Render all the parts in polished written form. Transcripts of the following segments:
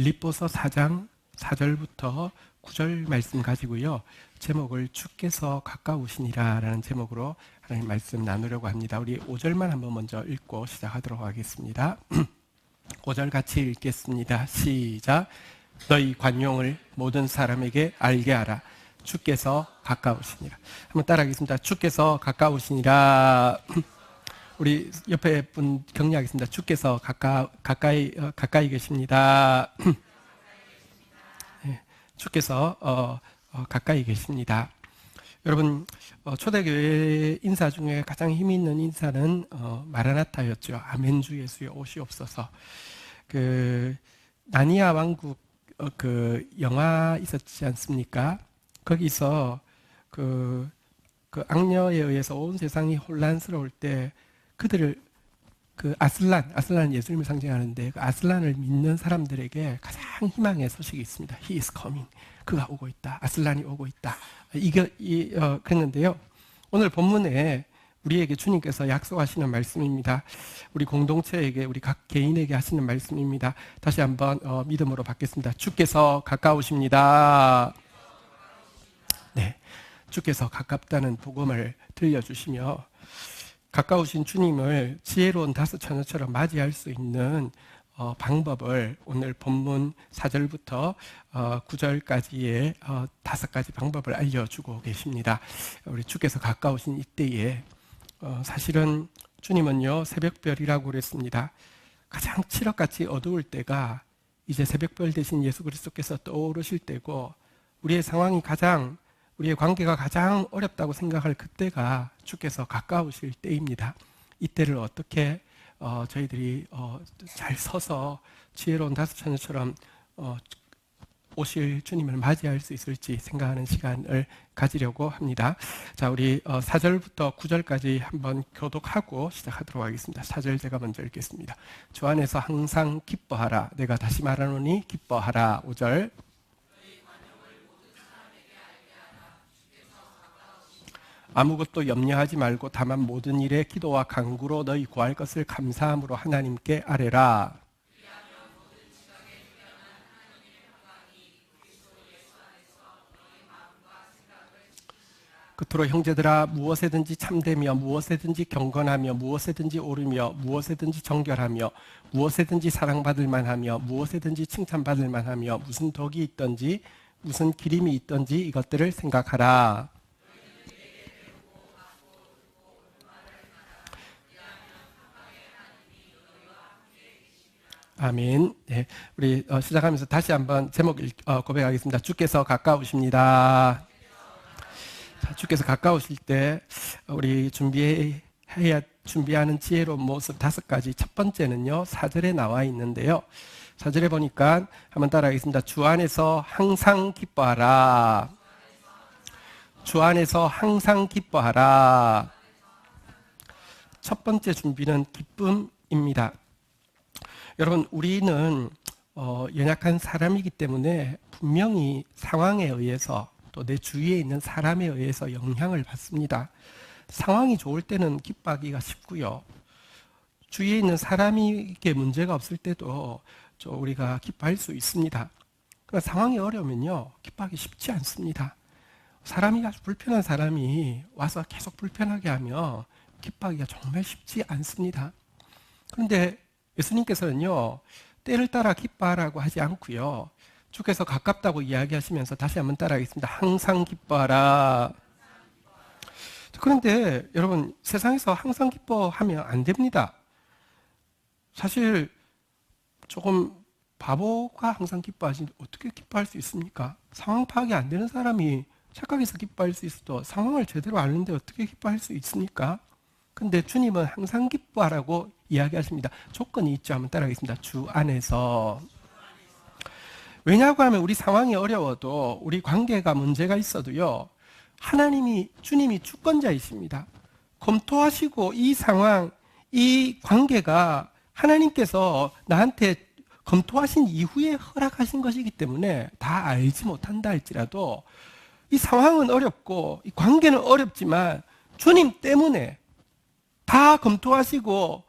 빌립보서 4장 4절부터 9절 말씀 가지고요. 제목을 주께서 가까우시니라 라는 제목으로 하나님 말씀 나누려고 합니다. 우리 5절만 한번 먼저 읽고 시작하도록 하겠습니다. 5절 같이 읽겠습니다. 시작. 너희 관용을 모든 사람에게 알게 하라. 주께서 가까우시니라. 한번 따라하겠습니다. 주께서 가까우시니라. 우리 옆에 분 격려하겠습니다. 주께서 가까이 계십니다. 네, 주께서 가까이 계십니다. 여러분, 초대교회 인사 중에 가장 힘이 있는 인사는 마라나타였죠. 아멘 주 예수여 오시옵소서. 그 나니아 왕국 그 영화 있었지 않습니까? 거기서 그 악녀에 의해서 온 세상이 혼란스러울 때 그들을 아슬란 예수님을 상징하는데 그 아슬란을 믿는 사람들에게 가장 희망의 소식이 있습니다. He is coming. 그가 오고 있다. 아슬란이 오고 있다. 그랬는데요. 오늘 본문에 우리에게 주님께서 약속하시는 말씀입니다. 우리 공동체에게, 우리 각 개인에게 하시는 말씀입니다. 다시 한번 믿음으로 받겠습니다. 주께서 가까우십니다. 네, 주께서 가깝다는 복음을 들려주시며 가까우신 주님을 지혜로운 다섯 처녀처럼 맞이할 수 있는 방법을 오늘 본문 4절부터 9절까지의 5가지 방법을 알려주고 계십니다. 우리 주께서 가까우신 이때에 사실은 주님은요 새벽별이라고 그랬습니다. 가장 칠흑같이 어두울 때가 이제 새벽별 대신 예수 그리스도께서 떠오르실 때고 우리의 관계가 가장 어렵다고 생각할 그때가 주께서 가까우실 때입니다. 이때를 어떻게 저희들이 잘 서서 지혜로운 다섯 처녀처럼 오실 주님을 맞이할 수 있을지 생각하는 시간을 가지려고 합니다. 자, 우리 4절부터 9절까지 한번 교독하고 시작하도록 하겠습니다. 4절 제가 먼저 읽겠습니다. 주 안에서 항상 기뻐하라. 내가 다시 말하노니 기뻐하라. 5절. 아무것도 염려하지 말고 다만 모든 일에 기도와 간구로 너희 구할 것을 감사함으로 하나님께 아뢰라. 끝으로 형제들아 무엇에든지 참되며 무엇에든지 경건하며 무엇에든지 옳으며 무엇에든지 정결하며 무엇에든지 사랑받을 만하며 무엇에든지 칭찬받을 만하며 무슨 덕이 있든지 무슨 기림이 있든지 이것들을 생각하라. 아멘. 네, 우리 시작하면서 다시 한번 제목 고백하겠습니다. 주께서 가까우십니다. 자, 주께서 가까우실 때 우리 준비하는 지혜로운 모습 5가지. 첫 번째는요 4절에 나와 있는데요. 4절에 보니까 한번 따라하겠습니다. 주 안에서 항상 기뻐하라. 주 안에서 항상 기뻐하라. 첫 번째 준비는 기쁨입니다. 여러분, 우리는 연약한 사람이기 때문에 분명히 상황에 의해서 또 내 주위에 있는 사람에 의해서 영향을 받습니다. 상황이 좋을 때는 기뻐하기가 쉽고요. 주위에 있는 사람에게 문제가 없을 때도 우리가 기뻐할 수 있습니다. 그러나 상황이 어려우면요 기뻐하기 쉽지 않습니다. 사람이 아주 불편한 사람이 와서 계속 불편하게 하면 기뻐하기가 정말 쉽지 않습니다. 그런데 예수님께서는요 때를 따라 기뻐하라고 하지 않고요 주께서 가깝다고 이야기하시면서 다시 한번 따라하겠습니다. 항상 기뻐하라. 그런데 여러분, 세상에서 항상 기뻐하면 안 됩니다. 사실 조금 바보가 항상 기뻐하지 어떻게 기뻐할 수 있습니까? 상황 파악이 안 되는 사람이 착각해서 기뻐할 수 있어도 상황을 제대로 아는데 어떻게 기뻐할 수 있습니까? 근데 주님은 항상 기뻐하라고 이야기하십니다. 조건이 있죠. 한번 따라하겠습니다. 주 안에서. 왜냐고 하면 우리 상황이 어려워도 우리 관계가 문제가 있어도요 주님이 주권자이십니다. 검토하시고 이 상황, 이 관계가 하나님께서 나한테 검토하신 이후에 허락하신 것이기 때문에 다 알지 못한다 할지라도 이 상황은 어렵고 이 관계는 어렵지만 주님 때문에 다 검토하시고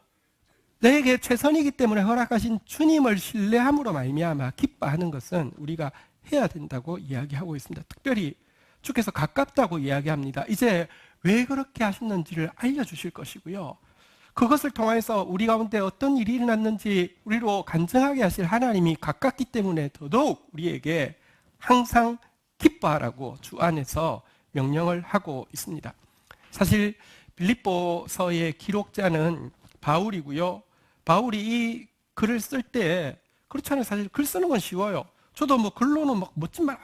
내게 최선이기 때문에 허락하신 주님을 신뢰함으로 말미암아 기뻐하는 것은 우리가 해야 된다고 이야기하고 있습니다. 특별히 주께서 가깝다고 이야기합니다. 이제 왜 그렇게 하셨는지를 알려주실 것이고요. 그것을 통해서 우리 가운데 어떤 일이 일어났는지 우리로 간증하게 하실 하나님이 가깝기 때문에 더더욱 우리에게 항상 기뻐하라고 주 안에서 명령을 하고 있습니다. 사실 빌립보서의 기록자는 바울이고요. 바울이 이 글을 쓸 때 그렇잖아요. 사실 글 쓰는 건 쉬워요. 저도 뭐 글로는 막 멋진 말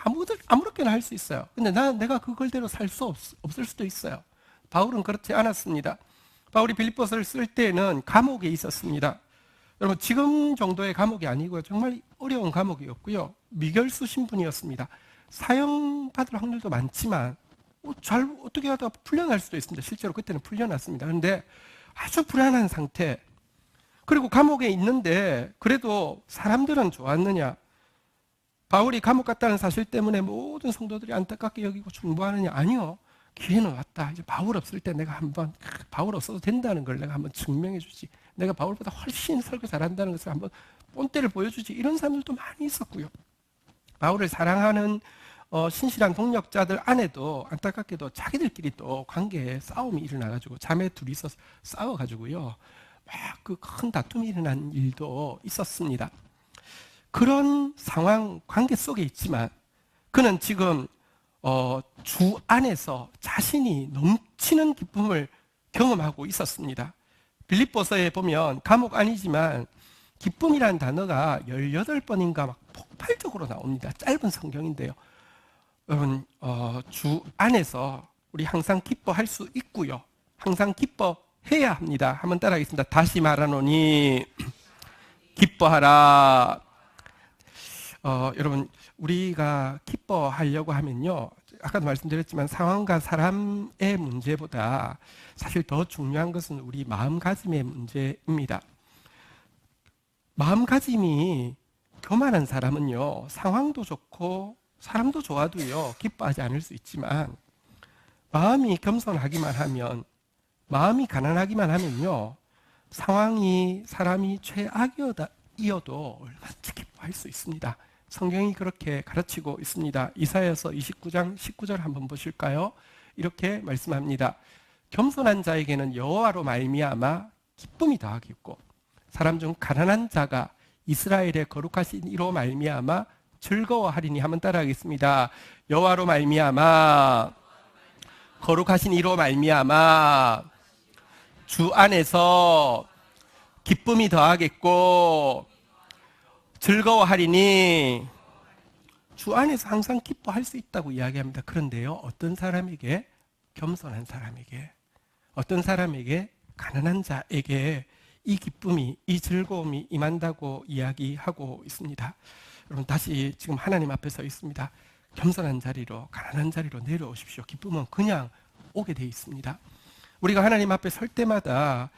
아무렇게나 할 수 있어요. 근데 내가 그 글대로 살 수 없을 수도 있어요. 바울은 그렇지 않았습니다. 바울이 빌립보서를 쓸 때는 감옥에 있었습니다. 여러분 지금 정도의 감옥이 아니고요. 정말 어려운 감옥이었고요. 미결수 신분이었습니다. 사형받을 확률도 많지만 잘 어떻게 하다가 풀려날 수도 있습니다. 실제로 그때는 풀려났습니다. 그런데 아주 불안한 상태. 그리고 감옥에 있는데 그래도 사람들은 좋았느냐? 바울이 감옥 갔다는 사실 때문에 모든 성도들이 안타깝게 여기고 중보하느냐? 아니요. 기회는 왔다. 이제 바울 없을 때 내가 한번 바울 없어도 된다는 걸 내가 한번 증명해 주지. 내가 바울보다 훨씬 설교 잘한다는 것을 한번 본때를 보여주지. 이런 사람들도 많이 있었고요. 바울을 사랑하는 신실한 동력자들 안에도 안타깝게도 자기들끼리 또 관계에 싸움이 일어나가지고 자매 둘이서 싸워가지고요. 막 그 큰 다툼이 일어난 일도 있었습니다. 그런 상황 관계 속에 있지만 그는 지금 주 안에서 자신이 넘치는 기쁨을 경험하고 있었습니다. 빌립보서에 보면 감옥 아니지만 기쁨이라는 단어가 18번인가 막 폭발적으로 나옵니다. 짧은 성경인데요. 여러분 주 안에서 우리 항상 기뻐할 수 있고요. 항상 기뻐해야 합니다. 한번 따라하겠습니다. 다시 말하노니 기뻐하라. 여러분 우리가 기뻐하려고 하면요. 아까도 말씀드렸지만 상황과 사람의 문제보다 사실 더 중요한 것은 우리 마음가짐의 문제입니다. 마음가짐이 교만한 사람은요. 상황도 좋고 사람도 좋아도요. 기뻐하지 않을 수 있지만 마음이 겸손하기만 하면 마음이 가난하기만 하면요. 상황이 사람이 최악이어도 얼마든지 기뻐할 수 있습니다. 성경이 그렇게 가르치고 있습니다. 이사야서 29장 19절 한번 보실까요? 이렇게 말씀합니다. 겸손한 자에게는 여호와로 말미암아 기쁨이 더하겠고 사람 중 가난한 자가 이스라엘의 거룩하신 이로 말미암아 즐거워하리니. 한번 따라하겠습니다. 여호와로 말미암아 거룩하신 이로 말미암아 주 안에서 기쁨이 더하겠고 즐거워하리니. 주 안에서 항상 기뻐할 수 있다고 이야기합니다. 그런데요, 어떤 사람에게, 겸손한 사람에게, 어떤 사람에게, 가난한 자에게 이 기쁨이, 이 즐거움이 임한다고 이야기하고 있습니다. 여러분 다시 지금 하나님 앞에 서 있습니다. 겸손한 자리로, 가난한 자리로 내려오십시오. 기쁨은 그냥 오게 돼 있습니다. 우리가 하나님 앞에 설 때마다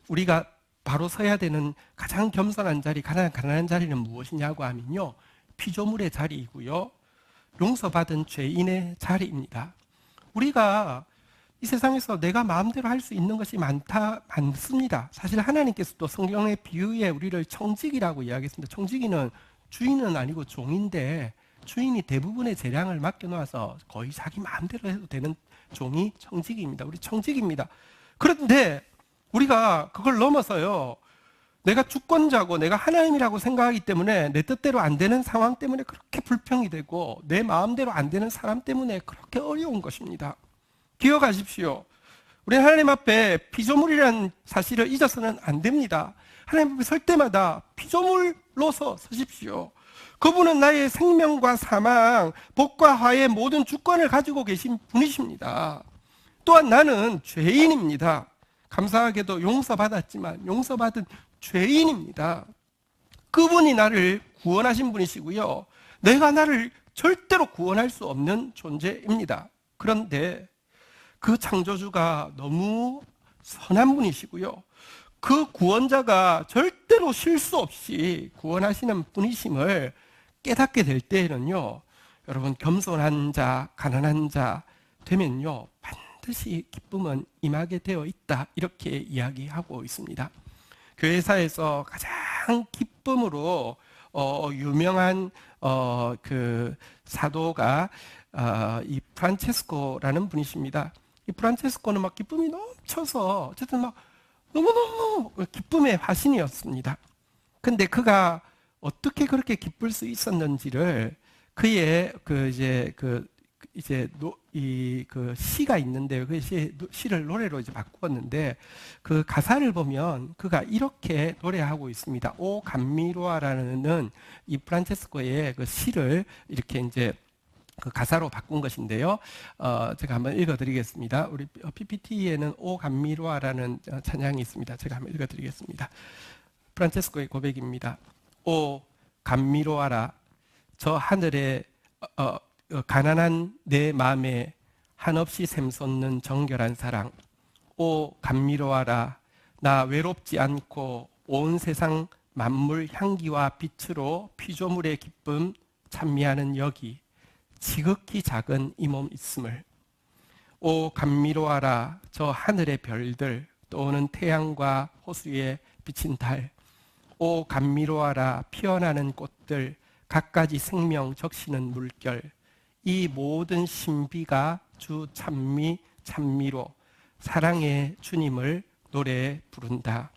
우리가 바로 서야 되는 가장 겸손한 자리, 가난한 자리는 무엇이냐고 하면요, 피조물의 자리이고요, 용서받은 죄인의 자리입니다. 우리가 이 세상에서 내가 마음대로 할 수 있는 것이 많습니다. 사실 하나님께서도 성경의 비유에 우리를 청지기라고 이야기했습니다. 청지기는 주인은 아니고 종인데 주인이 대부분의 재량을 맡겨놓아서 거의 자기 마음대로 해도 되는 종이 청지기입니다. 우리 청지기입니다. 그런데 우리가 그걸 넘어서요, 내가 주권자고 내가 하나님이라고 생각하기 때문에 내 뜻대로 안 되는 상황 때문에 그렇게 불평이 되고 내 마음대로 안 되는 사람 때문에 그렇게 어려운 것입니다. 기억하십시오. 우리는 하나님 앞에 피조물이라는 사실을 잊어서는 안 됩니다. 하나님 앞에 설 때마다 피조물로서 서십시오. 그분은 나의 생명과 사망, 복과 화의 모든 주권을 가지고 계신 분이십니다. 또한 나는 죄인입니다. 감사하게도 용서받았지만 용서받은 죄인입니다. 그분이 나를 구원하신 분이시고요, 내가 나를 절대로 구원할 수 없는 존재입니다. 그런데 그 창조주가 너무 선한 분이시고요, 그 구원자가 절대로 실수 없이 구원하시는 분이심을 깨닫게 될 때에는요, 여러분 겸손한 자, 가난한 자 되면요 반드시 기쁨은 임하게 되어 있다, 이렇게 이야기하고 있습니다. 교회사에서 가장 기쁨으로 유명한 그 사도가 이 프란체스코라는 분이십니다. 이 프란체스코는 막 기쁨이 넘쳐서 어쨌든 막 너무너무 기쁨의 화신이었습니다. 근데 그가 어떻게 그렇게 기쁠 수 있었는지를 그의 그 시가 있는데요. 그 시를 노래로 이제 바꾸었는데 그 가사를 보면 그가 이렇게 노래하고 있습니다. 오 감미로아라는 이 프란체스코의 그 시를 이렇게 이제 그 가사로 바꾼 것인데요. 제가 한번 읽어드리겠습니다. 우리 PPT에는 오 감미로아라는 찬양이 있습니다. 제가 한번 읽어드리겠습니다. 프란체스코의 고백입니다. 오 감미로아라 저 하늘에 가난한 내 마음에 한없이 샘솟는 정결한 사랑. 오 감미로워라 나 외롭지 않고 온 세상 만물 향기와 빛으로 피조물의 기쁨 찬미하는 여기 지극히 작은 이 몸 있음을. 오 감미로워라 저 하늘의 별들 또는 태양과 호수에 비친 달. 오 감미로워라 피어나는 꽃들 갖가지 생명 적시는 물결. 이 모든 신비가 주 찬미로 사랑의 주님을 노래 부른다.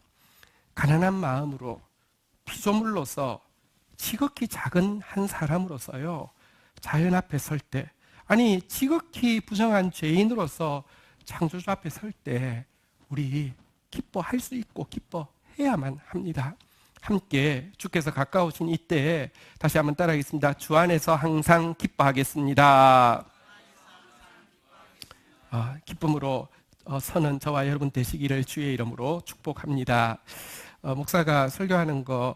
가난한 마음으로 피조물로서 지극히 작은 한 사람으로서요 자연 앞에 설 때, 아니 지극히 부정한 죄인으로서 창조주 앞에 설 때 우리 기뻐할 수 있고 기뻐해야만 합니다. 함께 주께서 가까우신 이때에 다시 한번 따라하겠습니다. 주 안에서 항상 기뻐하겠습니다. 기쁨으로 서는 저와 여러분 되시기를 주의 이름으로 축복합니다. 목사가 설교하는 거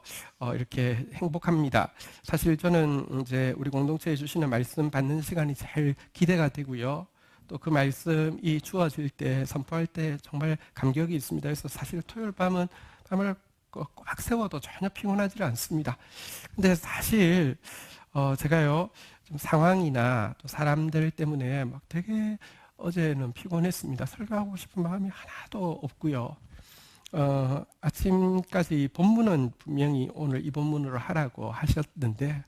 이렇게 행복합니다. 사실 저는 이제 우리 공동체에 주시는 말씀 받는 시간이 제일 기대가 되고요. 또 그 말씀이 주어질 때 선포할 때 정말 감격이 있습니다. 그래서 사실 토요일 밤은 밤을 꽉 세워도 전혀 피곤하지 않습니다. 근데 사실 제가요 좀 상황이나 또 사람들 때문에 막 되게 어제는 피곤했습니다. 설교하고 싶은 마음이 하나도 없고요. 아침까지 본문은 분명히 오늘 이 본문으로 하라고 하셨는데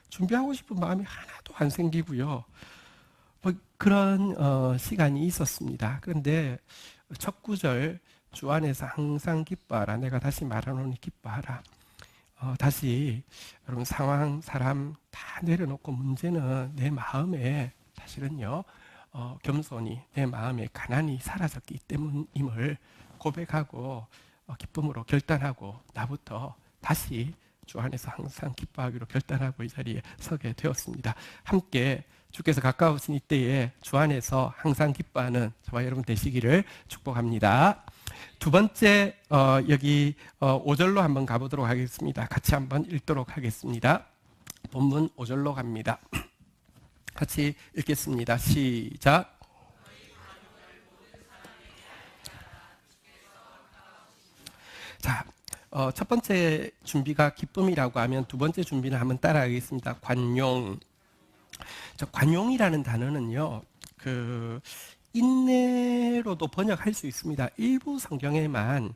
준비하고 싶은 마음이 하나도 안 생기고요. 뭐 그런 시간이 있었습니다. 그런데 첫 구절 주 안에서 항상 기뻐하라. 내가 다시 말하노니 기뻐하라. 다시 여러분 상황, 사람 다 내려놓고 문제는 내 마음에 사실은요 겸손히 내 마음에 가난이 사라졌기 때문임을 고백하고 기쁨으로 결단하고 나부터 다시 주 안에서 항상 기뻐하기로 결단하고 이 자리에 서게 되었습니다. 함께 주께서 가까우신 이때에 주 안에서 항상 기뻐하는 저와 여러분 되시기를 축복합니다. 두 번째 여기 5절로 한번 가보도록 하겠습니다. 같이 한번 읽도록 하겠습니다. 본문 5절로 갑니다. 같이 읽겠습니다. 시작. 자, 첫 번째 준비가 기쁨이라고 하면 두 번째 준비는 한번 따라하겠습니다. 관용. 관용이라는 단어는요, 인내로도 번역할 수 있습니다. 일부 성경에만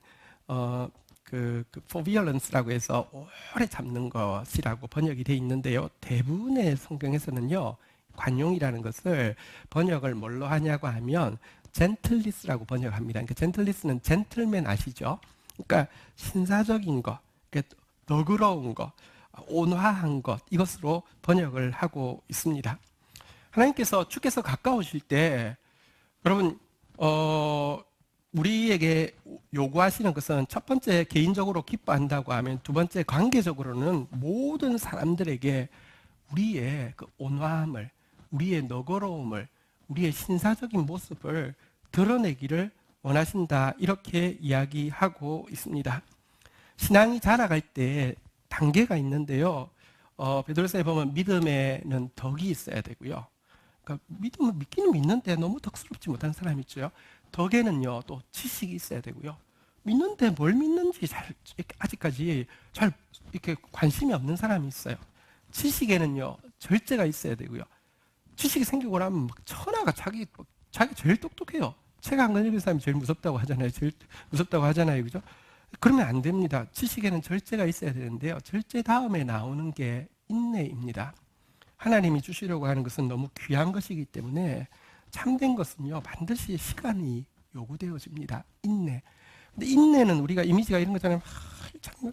forbearance라고 해서 오래 참는 것이라고 번역이 되어 있는데요. 대부분의 성경에서는요, 관용이라는 것을 번역을 뭘로 하냐고 하면 gentleness라고 번역합니다. 그러니까 gentleness는 젠틀맨 아시죠? 그러니까 신사적인 것, 그러니까 너그러운 것, 온화한 것, 이것으로 번역을 하고 있습니다. 하나님께서 주께서 가까우실 때 여러분 우리에게 요구하시는 것은 첫 번째 개인적으로 기뻐한다고 하면 두 번째 관계적으로는 모든 사람들에게 우리의 그 온화함을, 우리의 너그러움을, 우리의 신사적인 모습을 드러내기를 원하신다, 이렇게 이야기하고 있습니다. 신앙이 자라갈 때 단계가 있는데요. 베드로서에 보면 믿음에는 덕이 있어야 되고요. 그러니까 믿음은 믿기는 믿는데 너무 덕스럽지 못한 사람이 있죠. 덕에는요 또 지식이 있어야 되고요. 믿는데 뭘 믿는지 아직까지 잘 이렇게 관심이 없는 사람이 있어요. 지식에는요 절제가 있어야 되고요. 지식이 생기고 나면 막 천하가 자기 제일 똑똑해요. 책 안 건드리는 사람이 제일 무섭다고 하잖아요. 제일 무섭다고 하잖아요, 그죠? 그러면 안 됩니다. 지식에는 절제가 있어야 되는데요. 절제 다음에 나오는 게 인내입니다. 하나님이 주시려고 하는 것은 너무 귀한 것이기 때문에 참된 것은요, 반드시 시간이 요구되어집니다. 인내. 근데 인내는 우리가 이미지가 이런 거잖아요.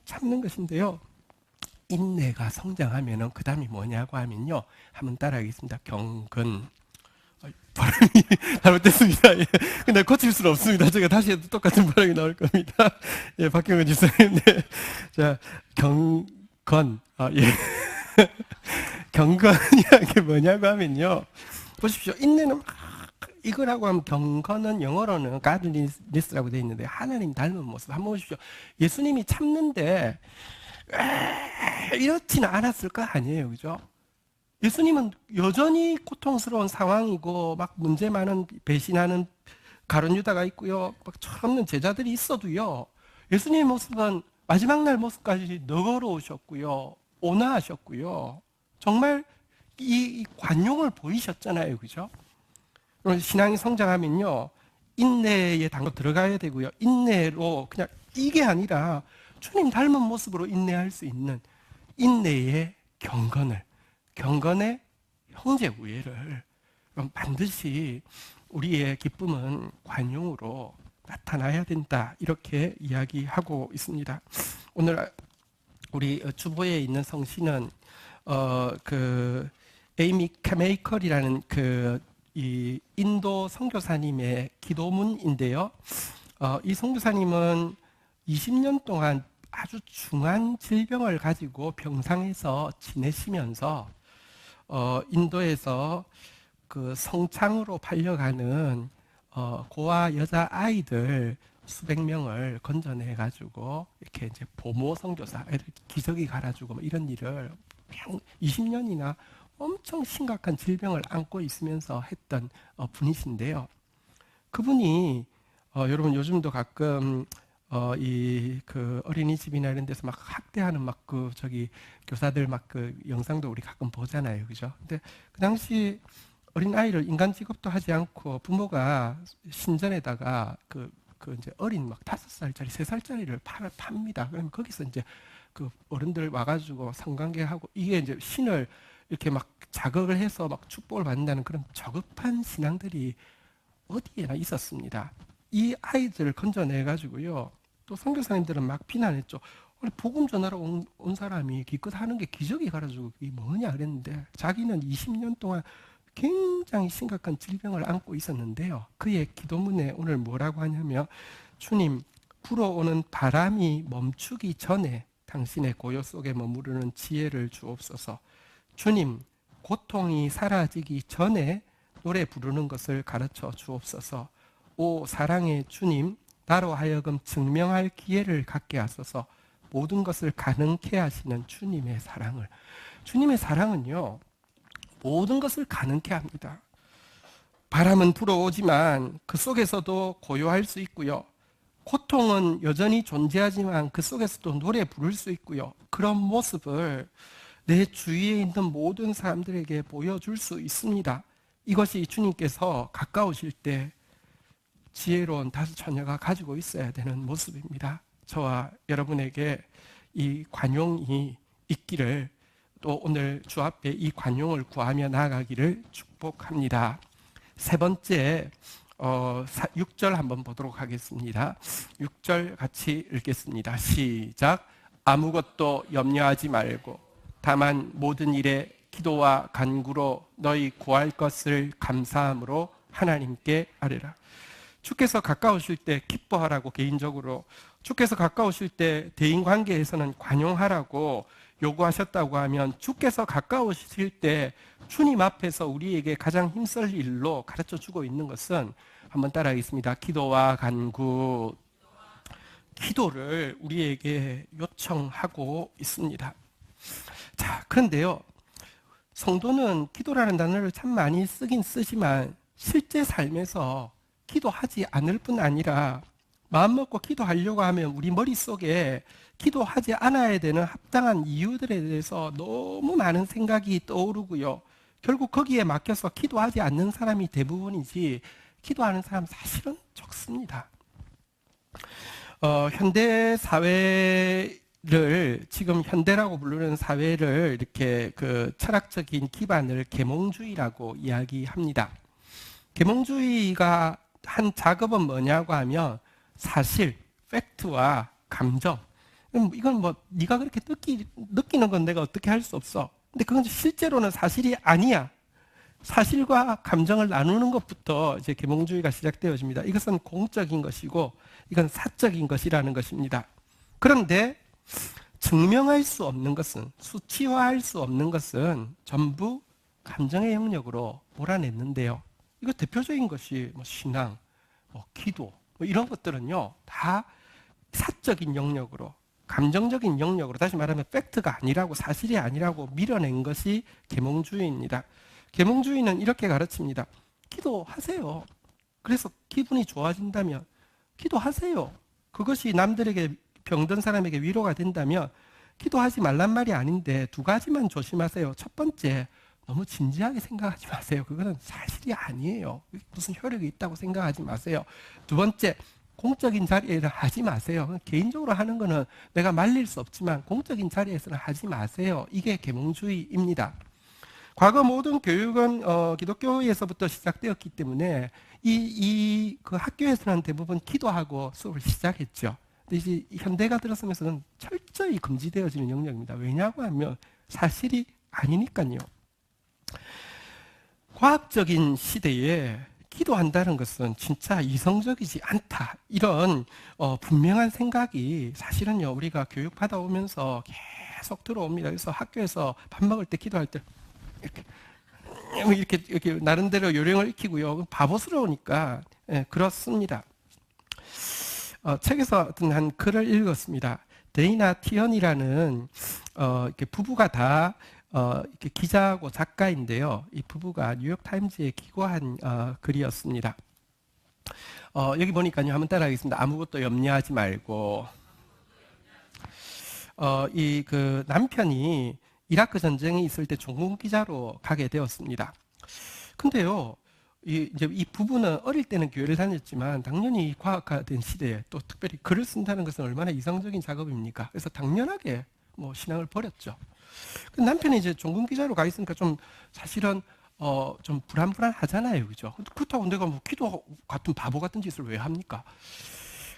참는 것인데요. 인내가 성장하면은 그 다음이 뭐냐고 하면요. 한번 따라하겠습니다. 경건. 발음이 잘못됐습니다. 예. 근데 고칠 수는 없습니다. 제가 다시 해도 똑같은 발음이 나올 겁니다. 예, 박경근 집사님. 네. 자, 경건. 예. 경건이라는 게 뭐냐고 하면요. 보십시오. 인내는 이거라고 하면 경건은 영어로는 godliness라고 되어 있는데 하나님 닮은 모습. 한번 보십시오. 예수님이 참는데 이렇지는 않았을 거 아니에요. 그죠? 예수님은 여전히 고통스러운 상황이고 막 문제 많은 배신하는 가룟 유다가 있고요. 막 철없는 제자들이 있어도요. 예수님의 모습은 마지막 날 모습까지 너그러우셨고요. 온화하셨고요. 정말 이 관용을 보이셨잖아요. 그죠? 신앙이 성장하면요. 인내의 단계 들어가야 되고요. 인내로 그냥 이게 아니라 주님 닮은 모습으로 인내할 수 있는 인내의 경건의 형제 우애를 반드시 우리의 기쁨은 관용으로 나타나야 된다. 이렇게 이야기하고 있습니다. 오늘 우리 주보에 있는 성씨는 그 에이미 카메이컬이라는 이 인도 선교사님의 기도문인데요. 이 선교사님은 20년 동안 아주 중한 질병을 가지고 병상에서 지내시면서 인도에서 그 성창으로 팔려가는 고아 여자 아이들 수백 명을 건져내 가지고 이렇게 이제 보모 선교사 애들 기저귀 갈아주고 뭐 이런 일을 20년이나 엄청 심각한 질병을 안고 있으면서 했던 분이신데요. 그분이 여러분 요즘도 가끔 이 그 어린이집이나 이런 데서 막 학대하는 막 교사들 막 영상도 우리 가끔 보잖아요. 그죠? 근데 그 당시 어린 아이를 인간 취급도 하지 않고 부모가 신전에다가 이제 어린 막 5살짜리, 3살짜리를 팝니다. 그러면 거기서 이제 그 어른들 와가지고 성관계하고 이게 이제 신을 이렇게 막 자극을 해서 막 축복을 받는다는 그런 저급한 신앙들이 어디에나 있었습니다. 이 아이들을 건져내가지고요. 또 선교사님들은 막 비난했죠. 복음 전하러 온 사람이 기껏 하는 게 기저귀 갈아주고 그게 뭐냐 그랬는데 자기는 20년 동안 굉장히 심각한 질병을 안고 있었는데요. 그의 기도문에 오늘 뭐라고 하냐면 주님, 불어오는 바람이 멈추기 전에 당신의 고요 속에 머무르는 지혜를 주옵소서. 주님, 고통이 사라지기 전에 노래 부르는 것을 가르쳐 주옵소서. 오 사랑의 주님, 나로 하여금 증명할 기회를 갖게 하소서. 모든 것을 가능케 하시는 주님의 사랑을. 주님의 사랑은요, 모든 것을 가능케 합니다. 바람은 불어오지만 그 속에서도 고요할 수 있고요. 고통은 여전히 존재하지만 그 속에서도 노래 부를 수 있고요. 그런 모습을 내 주위에 있는 모든 사람들에게 보여줄 수 있습니다. 이것이 주님께서 가까우실 때 지혜로운 다섯 처녀가 가지고 있어야 되는 모습입니다. 저와 여러분에게 이 관용이 있기를, 또 오늘 주 앞에 이 관용을 구하며 나아가기를 축복합니다. 세 번째 6절 한번 보도록 하겠습니다. 6절 같이 읽겠습니다. 시작. 아무것도 염려하지 말고 다만 모든 일에 기도와 간구로 너희 구할 것을 감사함으로 하나님께 아뢰라. 주께서 가까우실 때 기뻐하라고, 개인적으로 주께서 가까우실 때 대인관계에서는 관용하라고 요구하셨다고 하면, 주께서 가까우실 때 주님 앞에서 우리에게 가장 힘쓸 일로 가르쳐 주고 있는 것은, 한번 따라하겠습니다. 기도와 간구, 기도를 우리에게 요청하고 있습니다. 자, 그런데요, 성도는 기도라는 단어를 참 많이 쓰긴 쓰지만 실제 삶에서 기도하지 않을 뿐 아니라 마음먹고 기도하려고 하면 우리 머릿속에 기도하지 않아야 되는 합당한 이유들에 대해서 너무 많은 생각이 떠오르고요. 결국 거기에 맡겨서 기도하지 않는 사람이 대부분이지 기도하는 사람 사실은 적습니다. 현대 사회를 지금 현대라고 부르는 사회를 이렇게 그 철학적인 기반을 계몽주의라고 이야기합니다. 계몽주의가 한 작업은 뭐냐고 하면 사실, 팩트와 감정. 이건 뭐 네가 그렇게 느끼는 건 내가 어떻게 할 수 없어. 근데 그건 실제로는 사실이 아니야. 사실과 감정을 나누는 것부터 이제 계몽주의가 시작되어집니다. 이것은 공적인 것이고 이건 사적인 것이라는 것입니다. 그런데 증명할 수 없는 것은, 수치화할 수 없는 것은 전부 감정의 영역으로 몰아냈는데요. 이거 대표적인 것이 뭐 신앙, 뭐 기도, 뭐 이런 것들은요 다 사적인 영역으로, 감정적인 영역으로, 다시 말하면 팩트가 아니라고, 사실이 아니라고 밀어낸 것이 계몽주의입니다. 계몽주의는 이렇게 가르칩니다. 기도하세요. 그래서 기분이 좋아진다면 기도하세요. 그것이 남들에게, 병든 사람에게 위로가 된다면 기도하지 말란 말이 아닌데 두 가지만 조심하세요. 첫 번째, 너무 진지하게 생각하지 마세요. 그거는 사실이 아니에요. 무슨 효력이 있다고 생각하지 마세요. 두 번째, 공적인 자리에서 하지 마세요. 개인적으로 하는 거는 내가 말릴 수 없지만 공적인 자리에서는 하지 마세요. 이게 계몽주의입니다. 과거 모든 교육은 기독교에서부터 시작되었기 때문에 그 학교에서는 대부분 기도하고 수업을 시작했죠. 근데 이제 현대가 들어서면서는 철저히 금지되어지는 영역입니다. 왜냐고 하면 사실이 아니니까요. 과학적인 시대에 기도한다는 것은 진짜 이성적이지 않다. 이런 분명한 생각이 사실은요 우리가 교육 받아오면서 계속 들어옵니다. 그래서 학교에서 밥 먹을 때 기도할 때 이렇게 나름대로 요령을 익히고요. 바보스러우니까 그렇습니다. 책에서 어떤 한 글을 읽었습니다. 데이나 티언이라는 이렇게 부부가 다 이렇게 기자하고 작가인데요. 이 부부가 뉴욕 타임즈에 기고한 글이었습니다. 여기 보니까요, 한번 따라하겠습니다. 아무것도 염려하지 말고. 이 그 남편이 이라크 전쟁이 있을 때 종군 기자로 가게 되었습니다. 근데요, 이제 이 부부는 어릴 때는 교회를 다녔지만 당연히 이 과학화된 시대에 또 특별히 글을 쓴다는 것은 얼마나 이상적인 작업입니까? 그래서 당연하게 뭐 신앙을 버렸죠. 남편이 이제 종군 기자로 가 있으니까 좀 사실은 좀 불안불안하잖아요, 그죠? 그렇다고 내가 뭐 기도 같은 바보 같은 짓을 왜 합니까?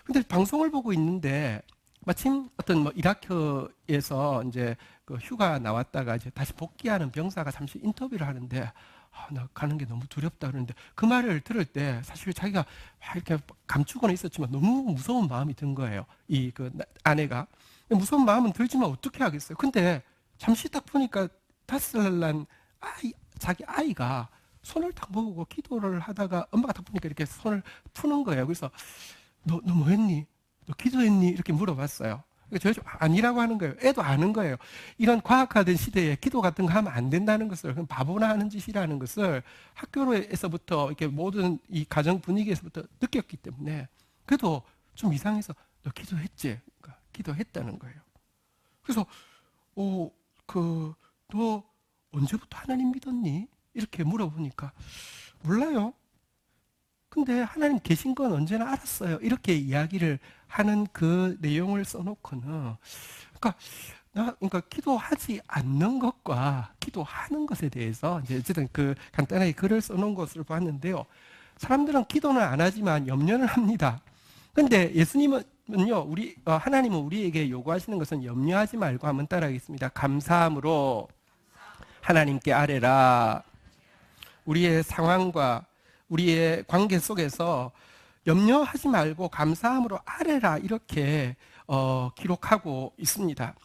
근데 방송을 보고 있는데 마침 어떤 뭐 이라크에서 이제 그 휴가 나왔다가 이제 다시 복귀하는 병사가 잠시 인터뷰를 하는데 나 가는 게 너무 두렵다 그러는데 그 말을 들을 때 사실 자기가 이렇게 감추고는 있었지만 너무 무서운 마음이 든 거예요. 이 그 아내가 무서운 마음은 들지만 어떻게 하겠어요? 근데 잠시 딱 보니까 5살 난 자기 아이가 손을 딱 모으고 기도를 하다가 엄마가 딱 보니까 이렇게 손을 푸는 거예요. 그래서 너 뭐 했니? 너 기도했니? 이렇게 물어봤어요. 저희 아니라고 하는 거예요. 애도 아는 거예요. 이런 과학화된 시대에 기도 같은 거 하면 안 된다는 것을, 그냥 바보나 하는 짓이라는 것을 학교에서부터 이렇게 모든 이 가정 분위기에서부터 느꼈기 때문에 그래도 좀 이상해서 너 기도했지? 그러니까 기도했다는 거예요. 그래서 너 언제부터 하나님 믿었니? 이렇게 물어보니까 몰라요. 근데 하나님 계신 건 언제나 알았어요. 이렇게 이야기를 하는 그 내용을 써놓고는, 그러니까 기도하지 않는 것과 기도하는 것에 대해서 이제 어쨌든 그 간단하게 글을 써놓은 것을 봤는데요. 사람들은 기도는 안 하지만 염려는 합니다. 근데 예수님은요, 하나님은 우리에게 요구하시는 것은 염려하지 말고 한번 따라하겠습니다. 감사함으로 하나님께 아뢰라. 우리의 상황과 우리의 관계 속에서 염려하지 말고 감사함으로 아뢰라, 이렇게 기록하고 있습니다.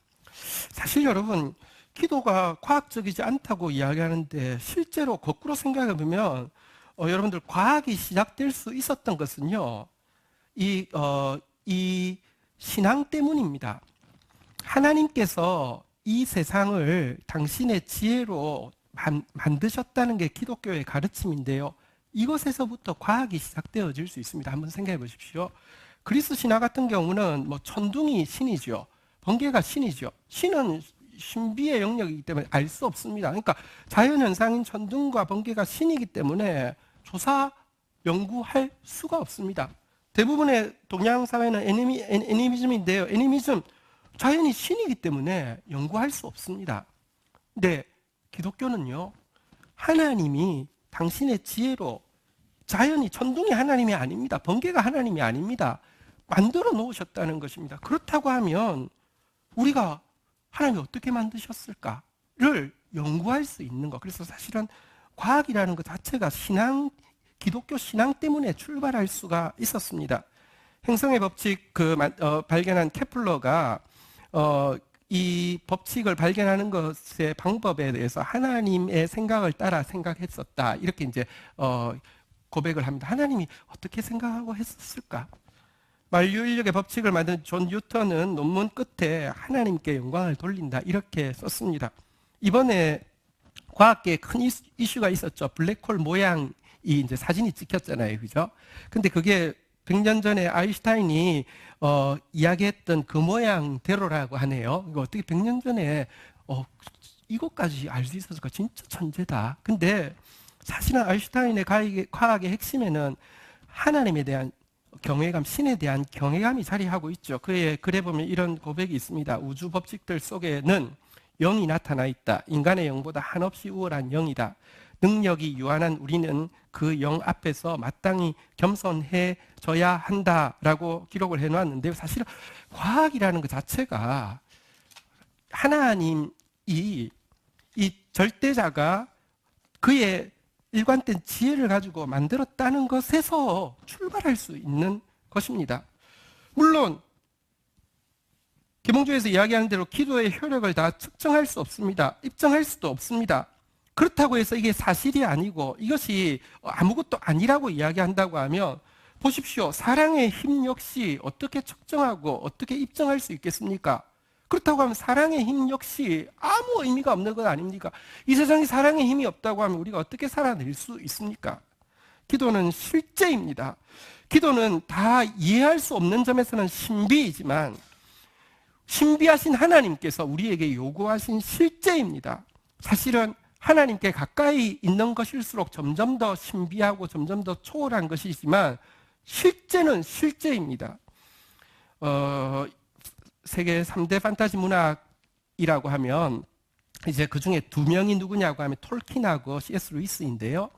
사실 여러분, 기도가 과학적이지 않다고 이야기하는데 실제로 거꾸로 생각해 보면 여러분들 과학이 시작될 수 있었던 것은요, 이 신앙 때문입니다. 하나님께서 이 세상을 당신의 지혜로 만드셨다는 게 기독교의 가르침인데요. 이것에서부터 과학이 시작되어질 수 있습니다. 한번 생각해 보십시오. 그리스 신화 같은 경우는 뭐 천둥이 신이죠. 번개가 신이죠. 신은 신비의 영역이기 때문에 알 수 없습니다. 그러니까 자연현상인 천둥과 번개가 신이기 때문에 조사, 연구할 수가 없습니다. 대부분의 동양 사회는 애니미즘인데요. 애니미즘, 자연이 신이기 때문에 연구할 수 없습니다. 근데 기독교는요, 하나님이 당신의 지혜로, 자연이, 천둥이 하나님이 아닙니다. 번개가 하나님이 아닙니다. 만들어 놓으셨다는 것입니다. 그렇다고 하면 우리가 하나님이 어떻게 만드셨을까를 연구할 수 있는 것. 그래서 사실은 과학이라는 것 자체가 기독교 신앙 때문에 출발할 수가 있었습니다. 행성의 법칙 발견한 케플러가 이 법칙을 발견하는 것의 방법에 대해서 하나님의 생각을 따라 생각했었다. 이렇게 이제 고백을 합니다. 하나님이 어떻게 생각하고 했었을까? 만유인력의 법칙을 만든 존 뉴턴은 논문 끝에 하나님께 영광을 돌린다 이렇게 썼습니다. 이번에 과학계에 큰 이슈가 있었죠. 블랙홀 모양이 이제 사진이 찍혔잖아요, 그죠? 근데 그게 100년 전에 아인슈타인이 이야기했던 그 모양대로라고 하네요. 이거 어떻게 100년 전에 이것까지 알 수 있었을까? 진짜 천재다. 근데 사실은 아인슈타인의 과학의 핵심에는 하나님에 대한 경외감, 신에 대한 경외감이 자리하고 있죠. 그의 글에 보면 이런 고백이 있습니다. 우주 법칙들 속에는 영이 나타나 있다. 인간의 영보다 한없이 우월한 영이다. 능력이 유한한 우리는 그 영 앞에서 마땅히 겸손해져야 한다라고 기록을 해놓았는데요. 사실은 과학이라는 것 자체가 하나님이 이 절대자가 그의 일관된 지혜를 가지고 만들었다는 것에서 출발할 수 있는 것입니다. 물론 계몽주의에서 이야기하는 대로 기도의 효력을 다 측정할 수 없습니다. 입증할 수도 없습니다. 그렇다고 해서 이게 사실이 아니고 이것이 아무것도 아니라고 이야기한다고 하면 보십시오. 사랑의 힘 역시 어떻게 측정하고 어떻게 입증할 수 있겠습니까? 그렇다고 하면 사랑의 힘 역시 아무 의미가 없는 것 아닙니까? 이 세상에 사랑의 힘이 없다고 하면 우리가 어떻게 살아낼 수 있습니까? 기도는 실제입니다. 기도는 다 이해할 수 없는 점에서는 신비이지만 신비하신 하나님께서 우리에게 요구하신 실제입니다. 사실은 하나님께 가까이 있는 것일수록 점점 더 신비하고 점점 더 초월한 것이지만 실제는 실제입니다. 세계 3대 판타지 문학이라고 하면 이제 그 중에 두 명이 누구냐고 하면 톨킨하고 C.S. 루이스인데요.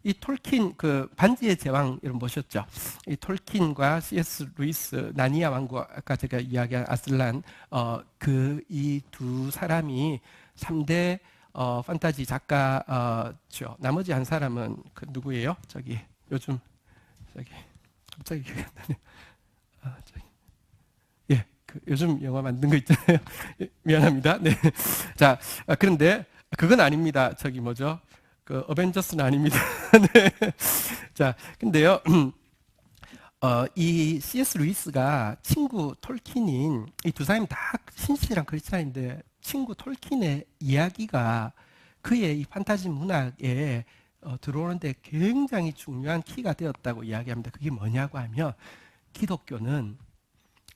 이 톨킨 그 반지의 제왕 여러분 보셨죠? 이 톨킨과 C.S. 루이스 나니아 왕국 아까 제가 이야기한 아슬란 이 두 사람이 3대 판타지 작가죠. 나머지 한 사람은 그 누구예요? 요즘 갑자기 기억이 안 나네요. 요즘 영화 만든 거 있잖아요. 미안합니다. 네. 자, 그런데 그건 아닙니다. 그 어벤져스는 아닙니다. 네. 자, 근데요. 이 C.S. 루이스가 친구 톨킨인 이 두 사람이 다 신실한 크리스찬인데 친구 톨킨의 이야기가 그의 이 판타지 문학에 들어오는데 굉장히 중요한 키가 되었다고 이야기합니다. 그게 뭐냐고 하면 기독교는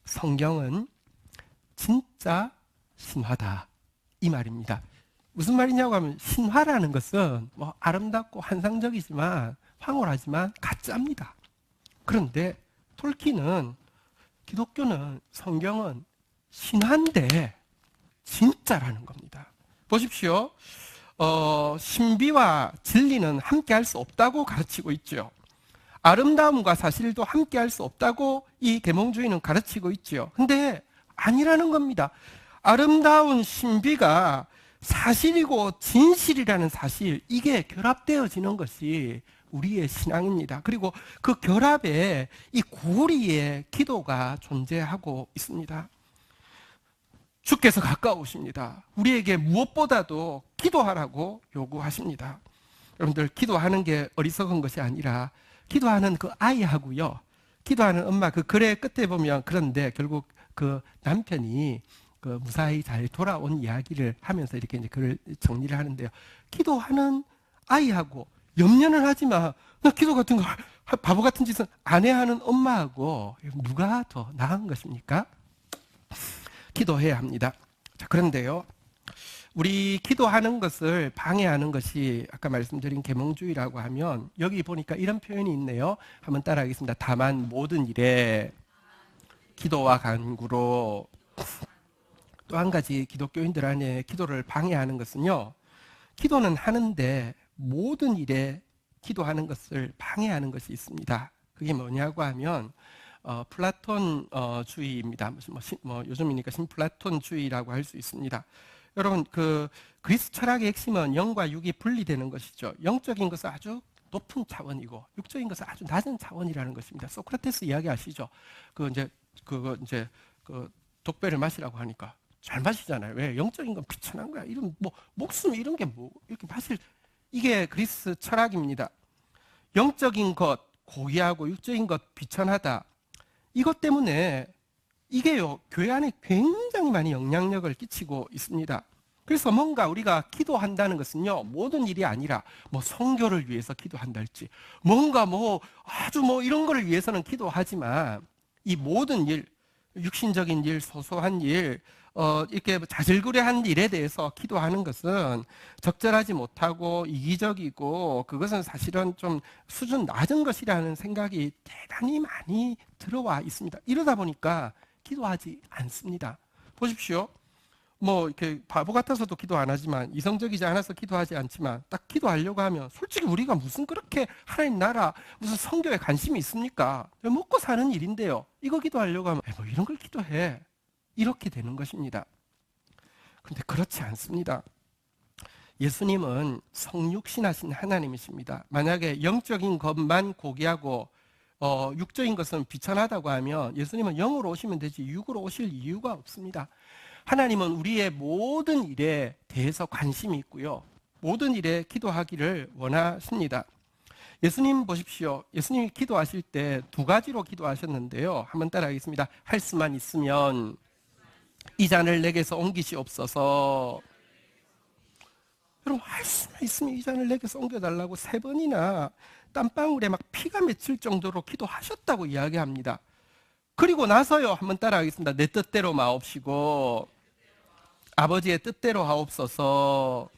성경은 진짜 신화다 이 말입니다. 무슨 말이냐고 하면 신화라는 것은 뭐 아름답고 환상적이지만 황홀하지만 가짜입니다. 그런데 톨킨은 기독교는 성경은 신화인데 진짜라는 겁니다. 보십시오. 신비와 진리는 함께 할 수 없다고 가르치고 있죠. 아름다움과 사실도 함께 할 수 없다고 이 계몽주의는 가르치고 있죠. 근데 아니라는 겁니다. 아름다운 신비가 사실이고 진실이라는 사실, 이게 결합되어지는 것이 우리의 신앙입니다. 그리고 그 결합에 이 고리에 기도가 존재하고 있습니다. 주께서 가까우십니다. 우리에게 무엇보다도 기도하라고 요구하십니다. 여러분들, 기도하는 게 어리석은 것이 아니라 기도하는 그 아이하고요, 기도하는 엄마, 그 글의 끝에 보면 그런데 결국 그 남편이 그 무사히 잘 돌아온 이야기를 하면서 이렇게 이제 글을 정리를 하는데요. 기도하는 아이하고 염려는 하지만 기도 같은 거, 바보 같은 짓은 안 해야 하는 엄마하고 누가 더 나은 것입니까? 기도해야 합니다. 자, 그런데요, 우리 기도하는 것을 방해하는 것이 아까 말씀드린 계몽주의라고 하면 여기 보니까 이런 표현이 있네요. 한번 따라하겠습니다. 다만 모든 일에 기도와 간구로. 또 한 가지 기독교인들 안에 기도를 방해하는 것은요, 기도는 하는데 모든 일에 기도하는 것을 방해하는 것이 있습니다. 그게 뭐냐고 하면 플라톤 주의입니다. 요즘이니까 신플라톤주의라고 할 수 있습니다. 여러분, 그 그리스 철학의 핵심은 영과 육이 분리되는 것이죠. 영적인 것은 아주 높은 차원이고 육적인 것은 아주 낮은 차원이라는 것입니다. 소크라테스 이야기 아시죠? 그거 이제 그 독배를 마시라고 하니까 잘 마시잖아요. 왜? 영적인 건 비천한 거야. 이런 목숨 이런 게 이렇게 마실, 이게 그리스 철학입니다. 영적인 것 고귀하고 육적인 것 비천하다. 이것 때문에 이게요, 교회 안에 굉장히 많이 영향력을 끼치고 있습니다. 그래서 뭔가 우리가 기도한다는 것은요, 모든 일이 아니라 성교를 위해서 기도한달지, 뭔가 아주 이런 거를 위해서는 기도하지만 이 모든 일, 육신적인 일, 소소한 일, 이렇게 자질구레한 일에 대해서 기도하는 것은 적절하지 못하고 이기적이고 그것은 사실은 좀 수준 낮은 것이라는 생각이 대단히 많이 들어와 있습니다. 이러다 보니까 기도하지 않습니다. 보십시오. 이렇게 바보 같아서도 기도 안 하지만, 이성적이지 않아서 기도하지 않지만, 딱 기도하려고 하면 솔직히 우리가 무슨 그렇게 하나님 나라 무슨 성교에 관심이 있습니까? 먹고 사는 일인데요. 이거 기도하려고 하면 이런 걸 기도해. 이렇게 되는 것입니다. 그런데 그렇지 않습니다. 예수님은 성육신하신 하나님이십니다. 만약에 영적인 것만 고귀하고 육적인 것은 비천하다고 하면 예수님은 영으로 오시면 되지 육으로 오실 이유가 없습니다. 하나님은 우리의 모든 일에 대해서 관심이 있고요, 모든 일에 기도하기를 원하십니다. 예수님 보십시오. 예수님이 기도하실 때 두 가지로 기도하셨는데요. 한번 따라하겠습니다. 할 수만 있으면 이 잔을 내게서 옮기시옵소서. 여러분, 할 수만 있으면 이 잔을 내게서 옮겨달라고 3번이나 땀방울에 막 피가 맺힐 정도로 기도하셨다고 이야기합니다. 그리고 나서요, 한번 따라하겠습니다. 내 뜻대로 마옵시고 아버지의 뜻대로 하옵소서.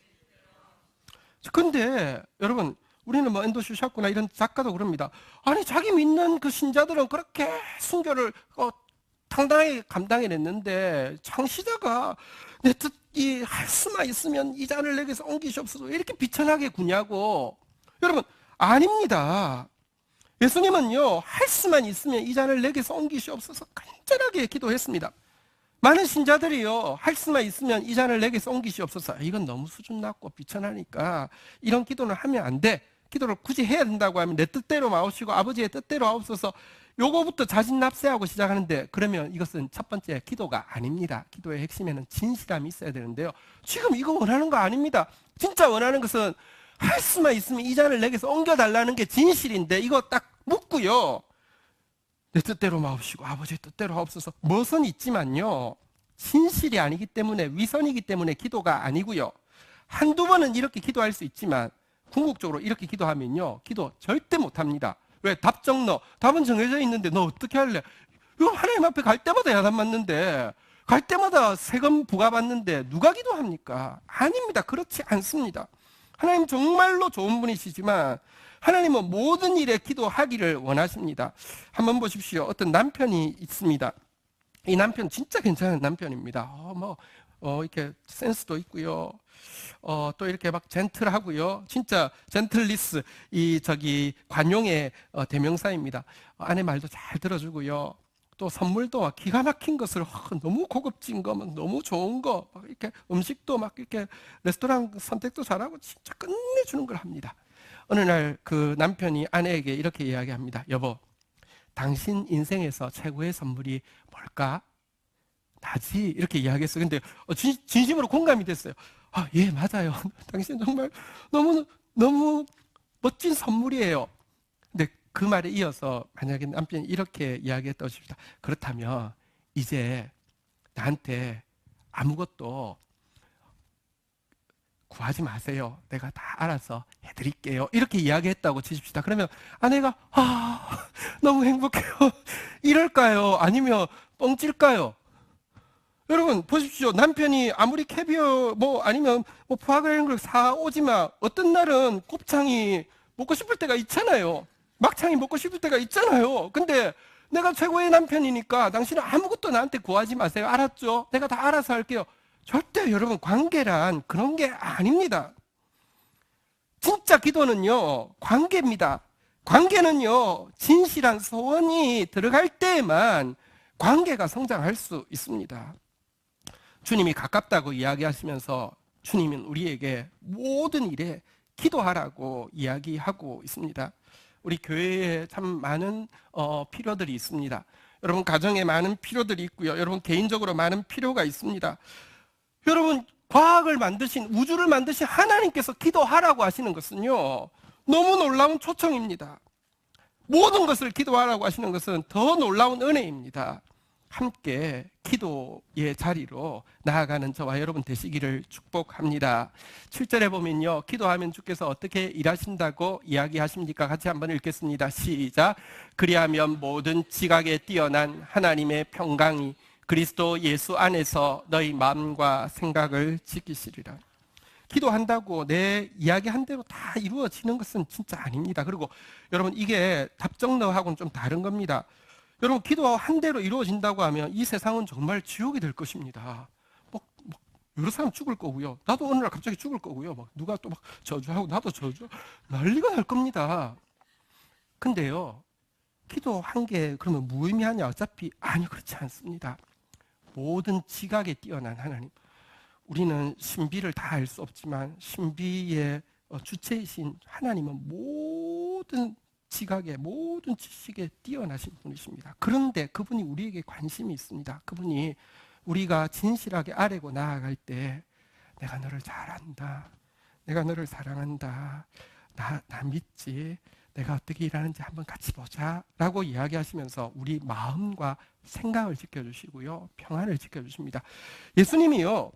근데 여러분, 우리는 앤더슈 샤크나 이런 작가도 그럽니다. 아니, 자기 믿는 그 신자들은 그렇게 순교를 당당하게 감당해냈는데 창시자가 내 뜻이 할 수만 있으면 이 잔을 내게서 옮기시옵소서 이렇게 비천하게 구냐고. 여러분, 아닙니다. 예수님은요, 할 수만 있으면 이 잔을 내게서 옮기시옵소서 간절하게 기도했습니다. 많은 신자들이요, 할 수만 있으면 이 잔을 내게서 옮기시옵소서, 이건 너무 수준 낮고 비천하니까 이런 기도는 하면 안 돼. 기도를 굳이 해야 된다고 하면 내 뜻대로 마옵시고 아버지의 뜻대로 하옵소서, 요거부터 자진납세하고 시작하는데, 그러면 이것은 첫 번째 기도가 아닙니다. 기도의 핵심에는 진실함이 있어야 되는데요, 지금 이거 원하는 거 아닙니다. 진짜 원하는 것은 할 수만 있으면 이 잔을 내게서 옮겨달라는 게 진실인데, 이거 딱 묻고요, 내 뜻대로 마옵시고 아버지의 뜻대로 하옵소서, 멋은 있지만요, 진실이 아니기 때문에, 위선이기 때문에 기도가 아니고요. 한두 번은 이렇게 기도할 수 있지만 궁극적으로 이렇게 기도하면요, 기도 절대 못합니다. 왜? 답정너, 답은 정해져 있는데 너 어떻게 할래? 이거 하나님 앞에 갈 때마다 야단 맞는데, 갈 때마다 세금 부과받는데 누가 기도합니까? 아닙니다. 그렇지 않습니다. 하나님 정말로 좋은 분이시지만 하나님은 모든 일에 기도하기를 원하십니다. 한번 보십시오. 어떤 남편이 있습니다. 이 남편 진짜 괜찮은 남편입니다. 이렇게 센스도 있고요. 또 이렇게 막 젠틀하고요. 진짜 젠틀리스, 관용의 대명사입니다. 아내 말도 잘 들어주고요. 또 선물도 막 기가 막힌 것을 너무 고급진 거, 막 너무 좋은 거, 막 이렇게 음식도 막 이렇게 레스토랑 선택도 잘하고 진짜 끝내주는 걸 합니다. 어느 날 그 남편이 아내에게 이렇게 이야기합니다. 여보, 당신 인생에서 최고의 선물이 뭘까? 나지. 이렇게 이야기했어요. 근데 진심으로 공감이 됐어요. 아, 예, 맞아요. 당신 정말 너무 멋진 선물이에요. 근데 그 말에 이어서 만약에 남편이 이렇게 이야기했다고 칩시다. 그렇다면 이제 나한테 아무것도 구하지 마세요. 내가 다 알아서 해드릴게요. 이렇게 이야기했다고 치십시다. 그러면 아내가 너무 행복해요. 이럴까요? 아니면 뻥찔까요? 여러분 보십시오. 남편이 아무리 캐비어 아니면 푸아그라 이런 걸 사오지만 어떤 날은 곱창이 먹고 싶을 때가 있잖아요. 막창이 먹고 싶을 때가 있잖아요. 근데 내가 최고의 남편이니까 당신은 아무것도 나한테 구하지 마세요. 알았죠? 내가 다 알아서 할게요. 절대 여러분 관계란 그런 게 아닙니다. 진짜 기도는요 관계입니다. 관계는요 진실한 소원이 들어갈 때에만 관계가 성장할 수 있습니다. 주님이 가깝다고 이야기하시면서 주님은 우리에게 모든 일에 기도하라고 이야기하고 있습니다. 우리 교회에 참 많은 필요들이 있습니다. 여러분 가정에 많은 필요들이 있고요. 여러분 개인적으로 많은 필요가 있습니다. 여러분 과학을 만드신 우주를 만드신 하나님께서 기도하라고 하시는 것은요 너무 놀라운 초청입니다. 모든 것을 기도하라고 하시는 것은 더 놀라운 은혜입니다. 함께 기도의 자리로 나아가는 저와 여러분 되시기를 축복합니다. 7절에 보면요 기도하면 주께서 어떻게 일하신다고 이야기하십니까? 같이 한번 읽겠습니다. 시작. 그리하면 모든 지각에 뛰어난 하나님의 평강이 그리스도 예수 안에서 너희 마음과 생각을 지키시리라. 기도한다고 내 이야기한 대로 다 이루어지는 것은 진짜 아닙니다. 그리고 여러분 이게 답정너하고는 좀 다른 겁니다. 여러분 기도한 대로 이루어진다고 하면 이 세상은 정말 지옥이 될 것입니다. 여러 사람 죽을 거고요. 나도 어느 날 갑자기 죽을 거고요. 누가 또 저주하고 나도 저주 난리가 날 겁니다. 근데요 기도한 게 그러면 무의미하냐? 어차피 아니 그렇지 않습니다. 모든 지각에 뛰어난 하나님, 우리는 신비를 다 알 수 없지만 신비의 주체이신 하나님은 모든 지각에 모든 지식에 뛰어나신 분이십니다. 그런데 그분이 우리에게 관심이 있습니다. 그분이 우리가 진실하게 아뢰고 나아갈 때 내가 너를 잘 안다, 내가 너를 사랑한다, 나 믿지, 내가 어떻게 일하는지 한번 같이 보자 라고 이야기하시면서 우리 마음과 생각을 지켜주시고요 평안을 지켜주십니다. 예수님이요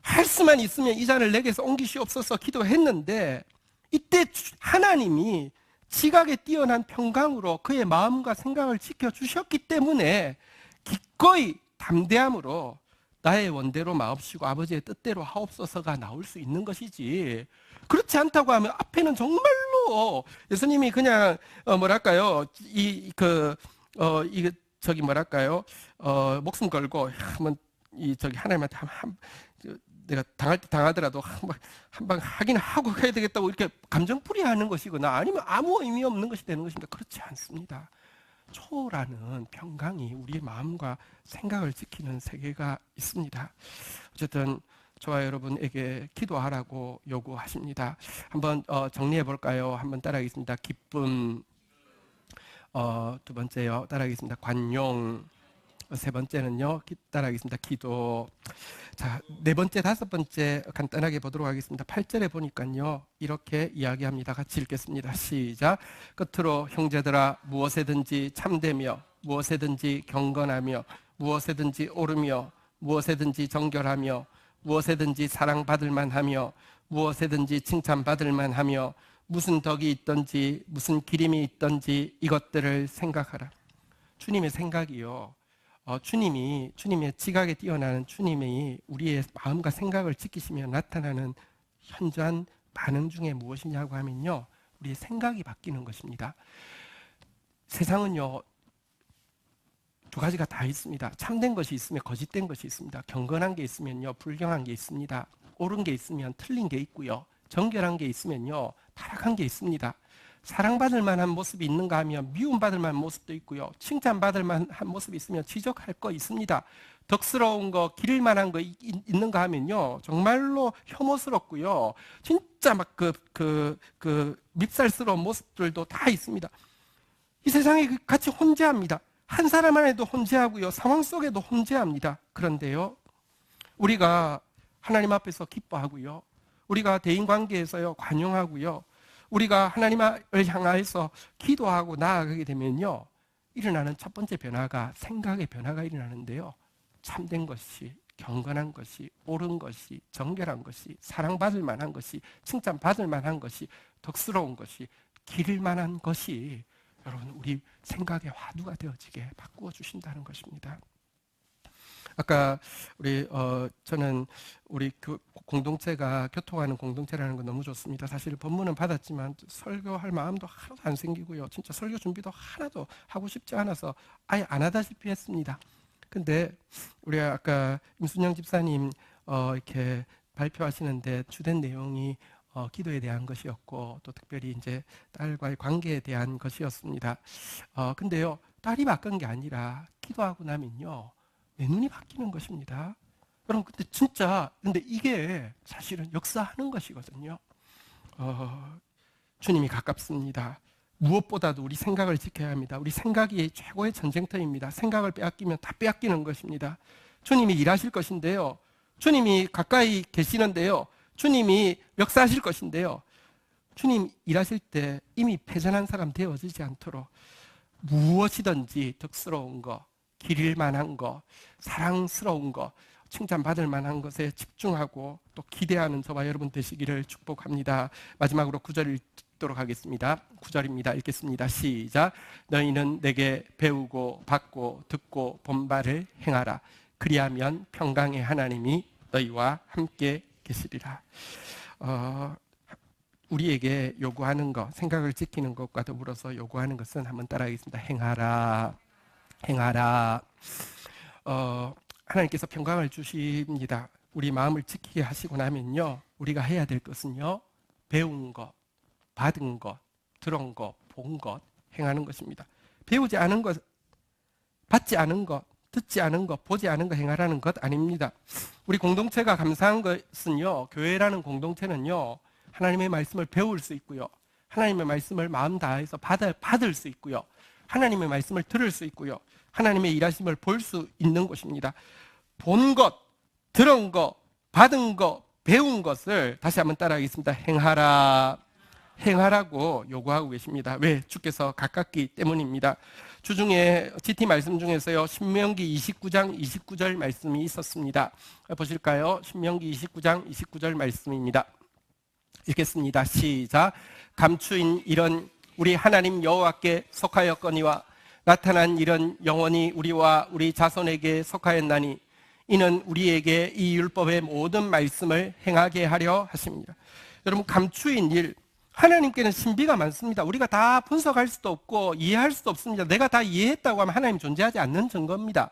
할 수만 있으면 이 잔을 내게서 옮기시옵소서 기도했는데 이때 하나님이 지각에 뛰어난 평강으로 그의 마음과 생각을 지켜주셨기 때문에 기꺼이 담대함으로 나의 원대로 마옵시고 아버지의 뜻대로 하옵소서가 나올 수 있는 것이지, 그렇지 않다고 하면 앞에는 정말로 예수님이 그냥 목숨 걸고 한번 하나님한테 내가 당할 때 당하더라도 한 방 하긴 하고 가야 되겠다고 이렇게 감정풀이하는 것이거나 아니면 아무 의미 없는 것이 되는 것입니다. 그렇지 않습니다. 초라는 평강이 우리의 마음과 생각을 지키는 세계가 있습니다. 어쨌든 저와 여러분에게 기도하라고 요구하십니다. 한번 정리해 볼까요? 한번 따라하겠습니다. 기쁨, 두 번째요 따라하겠습니다. 관용, 세 번째는요 따라하겠습니다. 기도. 자, 네 번째, 다섯 번째 간단하게 보도록 하겠습니다. 8절에 보니까요 이렇게 이야기합니다. 같이 읽겠습니다. 시작. 끝으로 형제들아 무엇에든지 참되며 무엇에든지 경건하며 무엇에든지 옳으며 무엇에든지 정결하며 무엇에든지 사랑받을 만하며 무엇에든지 칭찬받을 만하며 무슨 덕이 있든지 무슨 기림이 있든지 이것들을 생각하라. 주님의 생각이요 주님의 지각에 뛰어나는 주님이 우리의 마음과 생각을 지키시며 나타나는 현저한 반응 중에 무엇이냐고 하면요 우리의 생각이 바뀌는 것입니다. 세상은요 두 가지가 다 있습니다. 참된 것이 있으면 거짓된 것이 있습니다. 경건한 게 있으면요 불경한 게 있습니다. 옳은 게 있으면 틀린 게 있고요 정결한 게 있으면요 타락한 게 있습니다. 사랑받을 만한 모습이 있는가 하면 미움받을 만한 모습도 있고요 칭찬받을 만한 모습이 있으면 지적할 거 있습니다. 덕스러운 거, 기를 만한 거 있는가 하면요 정말로 혐오스럽고요 진짜 밉살스러운 모습들도 다 있습니다. 이 세상에 같이 혼재합니다. 한 사람 안에도 혼재하고요 상황 속에도 혼재합니다. 그런데요 우리가 하나님 앞에서 기뻐하고요 우리가 대인관계에서요 관용하고요 우리가 하나님을 향하여서 기도하고 나아가게 되면요 일어나는 첫 번째 변화가 생각의 변화가 일어나는데요 참된 것이, 경건한 것이, 옳은 것이, 정결한 것이, 사랑받을 만한 것이, 칭찬받을 만한 것이, 덕스러운 것이, 기를 만한 것이 여러분 우리 생각의 화두가 되어지게 바꾸어 주신다는 것입니다. 아까 저는 우리 공동체가 교통하는 공동체라는 거 너무 좋습니다. 사실 법문은 받았지만 설교할 마음도 하나도 안 생기고요. 진짜 설교 준비도 하나도 하고 싶지 않아서 아예 안 하다시피 했습니다. 근데 우리 아까 임순영 집사님 이렇게 발표하시는데 주된 내용이 기도에 대한 것이었고 또 특별히 이제 딸과의 관계에 대한 것이었습니다. 근데요, 딸이 바꾼 게 아니라 기도하고 나면요, 내 눈이 바뀌는 것입니다. 여러분, 근데 이게 사실은 역사하는 것이거든요. 주님이 가깝습니다. 무엇보다도 우리 생각을 지켜야 합니다. 우리 생각이 최고의 전쟁터입니다. 생각을 빼앗기면 다 빼앗기는 것입니다. 주님이 일하실 것인데요, 주님이 가까이 계시는데요, 주님이 역사하실 것인데요, 주님 일하실 때 이미 패전한 사람 되어지지 않도록 무엇이든지 덕스러운 거, 기릴 만한 거, 사랑스러운 거, 칭찬받을 만한 것에 집중하고 또 기대하는 저와 여러분 되시기를 축복합니다. 마지막으로 9절 읽도록 하겠습니다. 9절입니다. 읽겠습니다. 시작. 너희는 내게 배우고 받고 듣고 본 바를 행하라. 그리하면 평강의 하나님이 너희와 함께 계시리라. 우리에게 요구하는 것, 생각을 지키는 것과 더불어서 요구하는 것은 한번 따라하겠습니다. 행하라. 행하라. 하나님께서 평강을 주십니다. 우리 마음을 지키게 하시고 나면요, 우리가 해야 될 것은요, 배운 것, 받은 것, 들은 것, 본 것, 행하는 것입니다. 배우지 않은 것, 받지 않은 것, 듣지 않은 것, 보지 않은 것 행하라는 것 아닙니다. 우리 공동체가 감사한 것은요, 교회라는 공동체는요, 하나님의 말씀을 배울 수 있고요, 하나님의 말씀을 마음 다해서 받을 수 있고요, 하나님의 말씀을 들을 수 있고요, 하나님의 일하심을 볼 수 있는 곳입니다. 본 것, 들은 것, 받은 것, 배운 것을 다시 한번 따라하겠습니다. 행하라. 행하라고 요구하고 계십니다. 왜? 주께서 가깝기 때문입니다. 주중에 GT 말씀 중에서요, 신명기 29장 29절 말씀이 있었습니다. 보실까요? 신명기 29장 29절 말씀입니다. 읽겠습니다. 시작. 감추인 일은 우리 하나님 여호와께 속하였거니와 나타난 일은 영원히 우리와 우리 자손에게 속하였나니 이는 우리에게 이 율법의 모든 말씀을 행하게 하려 하십니다. 여러분, 감추인 일, 하나님께는 신비가 많습니다. 우리가 다 분석할 수도 없고 이해할 수도 없습니다. 내가 다 이해했다고 하면 하나님 존재하지 않는 증거입니다.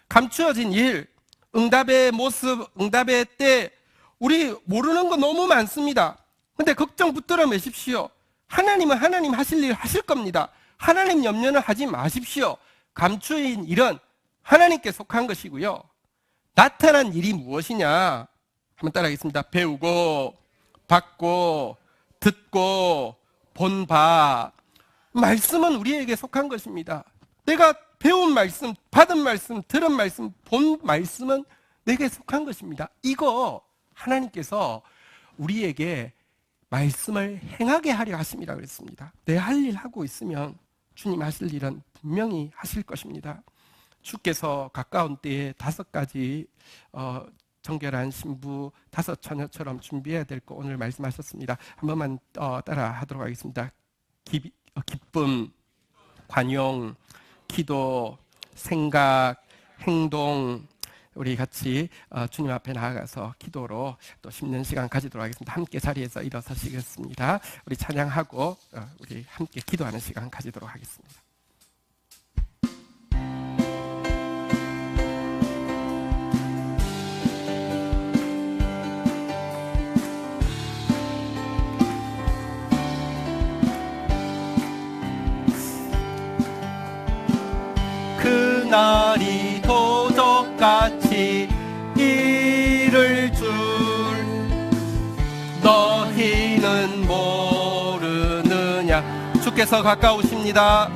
감추어진 일, 응답의 모습, 응답의 때, 우리 모르는 거 너무 많습니다. 근데 걱정 붙들어 매십시오. 하나님은 하나님 하실 일 하실 겁니다. 하나님 염려는 하지 마십시오. 감추인 일은 하나님께 속한 것이고요, 나타난 일이 무엇이냐? 한번 따라하겠습니다. 배우고 받고 듣고 본 바. 말씀은 우리에게 속한 것입니다. 내가 배운 말씀, 받은 말씀, 들은 말씀, 본 말씀은 내게 속한 것입니다. 이거 하나님께서 우리에게 말씀을 행하게 하려 하심이라 그랬습니다. 내 할 일 하고 있으면 주님 하실 일은 분명히 하실 것입니다. 주께서 가까운 때에 5가지 정결한 신부 5 처녀처럼 준비해야 될 거 오늘 말씀하셨습니다. 한 번만 따라 하도록 하겠습니다. 기쁨, 관용, 기도, 생각, 행동. 우리 같이 주님 앞에 나아가서 기도로 또 심는 시간 가지도록 하겠습니다. 함께 자리에서 일어서시겠습니다. 우리 찬양하고 우리 함께 기도하는 시간 가지도록 하겠습니다. 그날이 도적같이 이를 줄 너희는 모르느냐. 주께서 가까우십니다.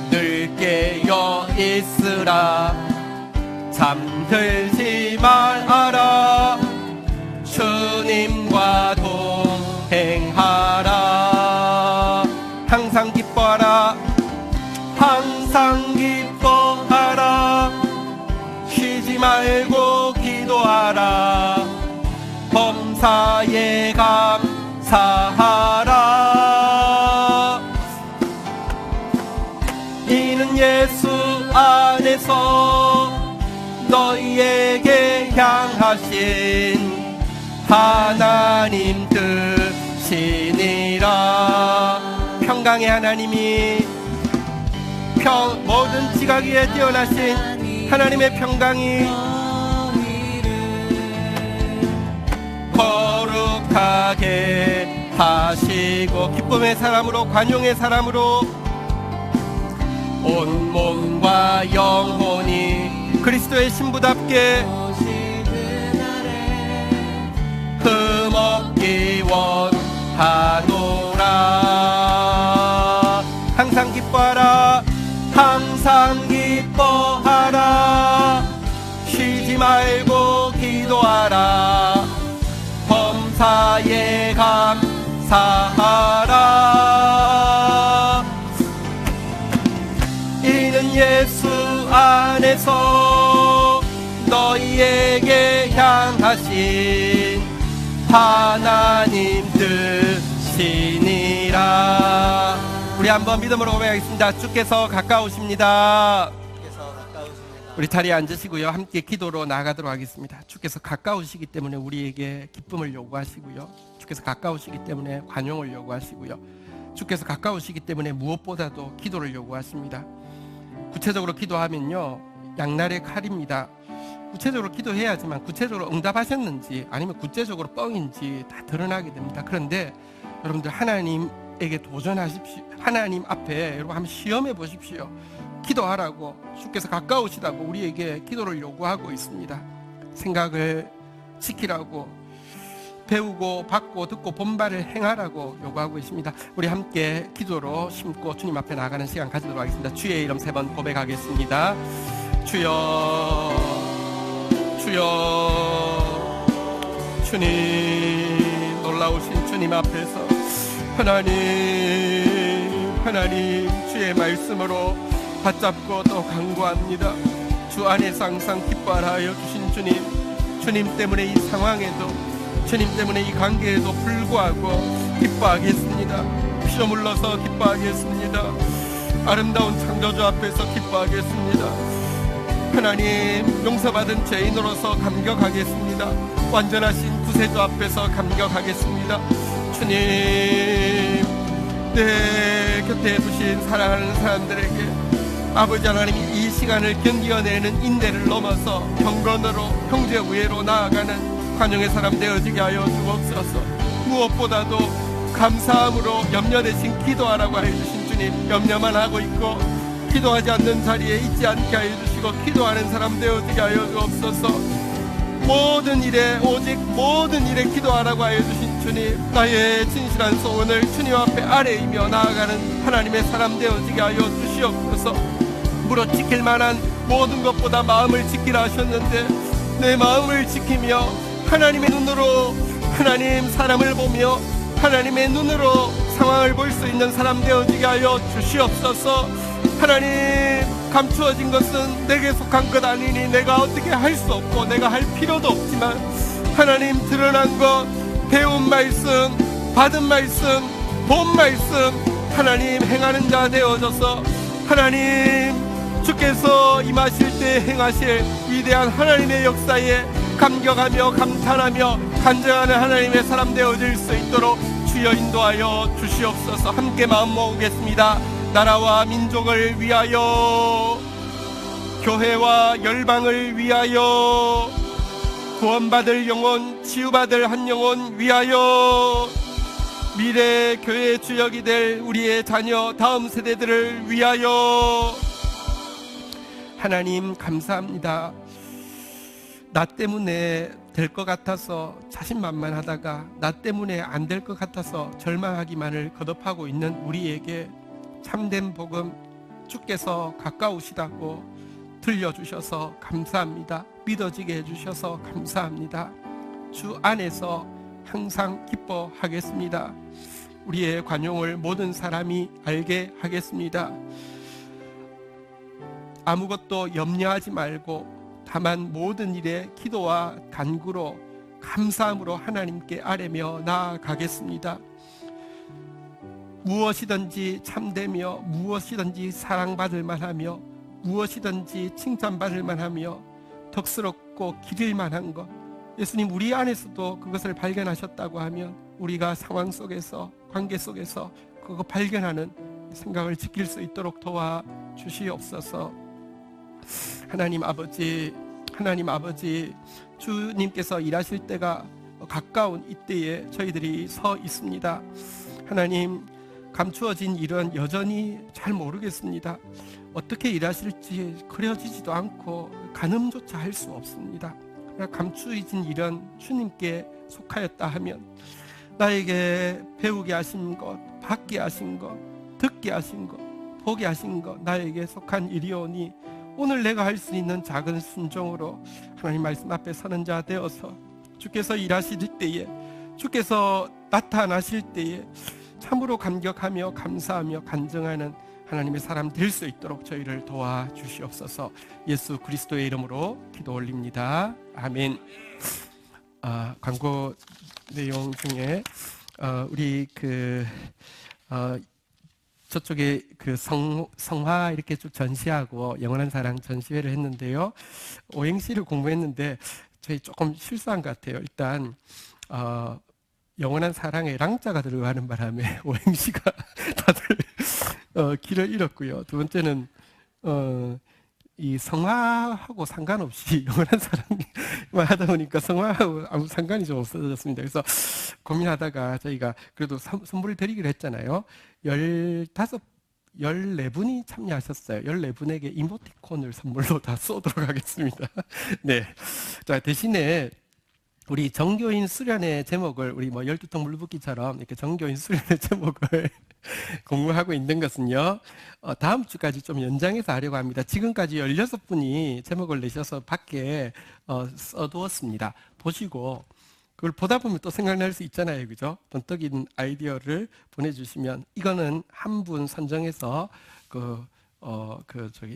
늘 깨어 있으라. 잠들지 말아라. 주님과 동행하라. 항상 기뻐하라. 항상 기뻐하라. 쉬지 말고 기도하라. 범사에 감사하라. 이는 예수 안에서 하나님 뜻이니라. 평강의 하나님이 모든 지각 위에 뛰어나신 하나님의 평강이 거룩하게 하시고 기쁨의 사람으로 관용의 사람으로 온 몸과 영혼이 그리스도의 신부답게 흠없기 원하노라. 항상 기뻐하라. 항상 기뻐하라. 쉬지 말고 기도하라. 범사에 감사하라. 이는 예수 안에서 너희에게 향하신 하나님 뜻이니라. 우리 한번 믿음으로 고백하겠습니다. 주께서 가까우십니다. 우리 자리에 앉으시고요. 함께 기도로 나아가도록 하겠습니다. 주께서 가까우시기 때문에 우리에게 기쁨을 요구하시고요. 주께서 가까우시기 때문에 관용을 요구하시고요. 주께서 가까우시기 때문에 무엇보다도 기도를 요구하십니다. 구체적으로 기도하면요, 양날의 칼입니다. 구체적으로 기도해야지만 구체적으로 응답하셨는지 아니면 구체적으로 뻥인지 다 드러나게 됩니다. 그런데 여러분들 하나님에게 도전하십시오. 하나님 앞에 여러분 한번 시험해 보십시오. 기도하라고, 주께서 가까우시다고 우리에게 기도를 요구하고 있습니다. 생각을 지키라고, 배우고 받고 듣고 본바를 행하라고 요구하고 있습니다. 우리 함께 기도로 심고 주님 앞에 나가는 시간 가지도록 하겠습니다. 주의 이름 3번 고백하겠습니다. 주여, 주여. 주님, 놀라우신 주님 앞에서 하나님 주의 말씀으로 받잡고 또 간구합니다. 주 안에서 항상 기뻐하라 하여 주신 주님 때문에 이 상황에도, 주님 때문에 이 관계에도 불구하고 기뻐하겠습니다. 피로 물러서 기뻐하겠습니다. 아름다운 창조주 앞에서 기뻐하겠습니다. 하나님, 용서받은 죄인으로서 감격하겠습니다. 완전하신 구세주 앞에서 감격하겠습니다. 주님, 내 곁에 두신 사랑하는 사람들에게 아버지 하나님이 이 시간을 견디어내는 인내를 넘어서 경건으로 형제 우애로 나아가는 관용의 사람 되어지게 하여 주옵소서. 무엇보다도 감사함으로 염려 대신 기도하라고 하여 주신 주님, 염려만 하고 있고 기도하지 않는 자리에 있지 않게 하여 주시고 기도하는 사람 되어지게 하여 주옵소서. 모든 일에, 오직 모든 일에 기도하라고 하여 주신 주님, 나의 진실한 소원을 주님 앞에 아뢰이며 나아가는 하나님의 사람 되어지게 하여 주시옵소서. 무릇 지킬 만한 모든 것보다 마음을 지키라 하셨는데, 내 마음을 지키며 하나님의 눈으로 하나님 사람을 보며 하나님의 눈으로 상황을 볼 수 있는 사람 되어지게 하여 주시옵소서. 하나님, 감추어진 것은 내게 속한 것 아니니 내가 어떻게 할 수 없고 내가 할 필요도 없지만, 하나님 드러난 것, 배운 말씀, 받은 말씀, 본 말씀 하나님 행하는 자 되어져서 하나님 주께서 임하실 때 행하실 위대한 하나님의 역사에 감격하며 감탄하며 간증하는 하나님의 사람 되어질 수 있도록 주여 인도하여 주시옵소서. 함께 마음 모으겠습니다. 나라와 민족을 위하여, 교회와 열방을 위하여, 구원받을 영혼, 치유받을 한 영혼 위하여, 미래 교회 주역이 될 우리의 자녀 다음 세대들을 위하여. 하나님 감사합니다. 나 때문에 될 것 같아서 자신만만하다가 나 때문에 안 될 것 같아서 절망하기만을 거듭하고 있는 우리에게 참된 복음, 주께서 가까우시다고 들려주셔서 감사합니다. 믿어지게 해주셔서 감사합니다. 주 안에서 항상 기뻐하겠습니다. 우리의 관용을 모든 사람이 알게 하겠습니다. 아무것도 염려하지 말고 다만 모든 일에 기도와 간구로 감사함으로 하나님께 아뢰며 나아가겠습니다. 무엇이든지 참되며 무엇이든지 사랑받을 만하며 무엇이든지 칭찬받을 만하며 덕스럽고 기릴 만한 것, 예수님 우리 안에서도 그것을 발견하셨다고 하면 우리가 상황 속에서 관계 속에서 그거 발견하는 생각을 지킬 수 있도록 도와주시옵소서. 하나님 아버지, 주님께서 일하실 때가 가까운 이때에 저희들이 서 있습니다. 하나님, 감추어진 일은 여전히 잘 모르겠습니다. 어떻게 일하실지 그려지지도 않고 가늠조차 할 수 없습니다. 감추어진 일은 주님께 속하였다 하면 나에게 배우게 하신 것, 받게 하신 것, 듣게 하신 것, 보게 하신 것, 나에게 속한 일이오니 오늘 내가 할 수 있는 작은 순종으로 하나님 말씀 앞에 서는 자 되어서 주께서 일하실 때에, 주께서 나타나실 때에 참으로 감격하며 감사하며 간증하는 하나님의 사람 될 수 있도록 저희를 도와주시옵소서. 예수 그리스도의 이름으로 기도 올립니다. 아멘. 광고 내용 중에 우리 저쪽에 성화 이렇게 쭉 전시하고 영원한 사랑 전시회를 했는데요. 오행시를 공부했는데 저희 조금 실수한 것 같아요. 일단 영원한 사랑에 랑자가 들어가는 바람에 오행시가 다들 길을 잃었고요. 두 번째는 이 성화하고 상관없이 영원한 사랑만 하다 보니까 성화하고 아무 상관이 좀 없어졌습니다. 그래서 고민하다가 저희가 그래도 선물을 드리기로 했잖아요. 14분이 참여하셨어요. 14분에게 이모티콘을 선물로 다 쏘도록 하겠습니다. 네. 자, 대신에 우리 정교인 수련의 제목을 우리 12통 물붓기처럼 이렇게 정교인 수련의 제목을 공부하고 있는 것은요, 다음 주까지 좀 연장해서 하려고 합니다. 지금까지 16분이 제목을 내셔서 밖에 써두었습니다. 보시고 그걸 보다 보면 또 생각날 수 있잖아요. 그죠? 번뜩인 아이디어를 보내주시면 이거는 한 분 선정해서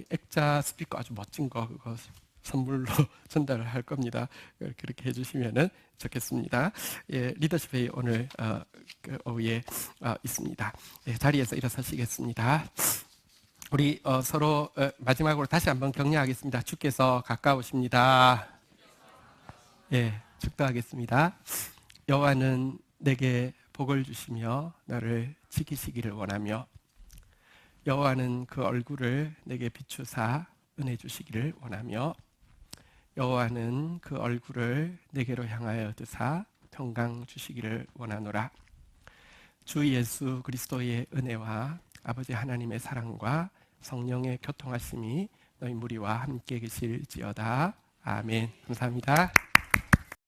액자 스피커 아주 멋진 거 그거 선물로 전달을 할 겁니다. 그렇게 해주시면 좋겠습니다. 예, 리더십 회의 오늘 오후에 있습니다. 예, 자리에서 일어서시겠습니다. 우리 서로 마지막으로 다시 한번 격려하겠습니다. 주께서 가까우십니다. 예, 축도하겠습니다. 여호와는 내게 복을 주시며 나를 지키시기를 원하며 여호와는 그 얼굴을 내게 비추사 은혜 주시기를 원하며 여호와는 그 얼굴을 내게로 향하여 드사 평강 주시기를 원하노라. 주 예수 그리스도의 은혜와 아버지 하나님의 사랑과 성령의 교통하심이 너희 무리와 함께 계실지어다. 아멘. 감사합니다.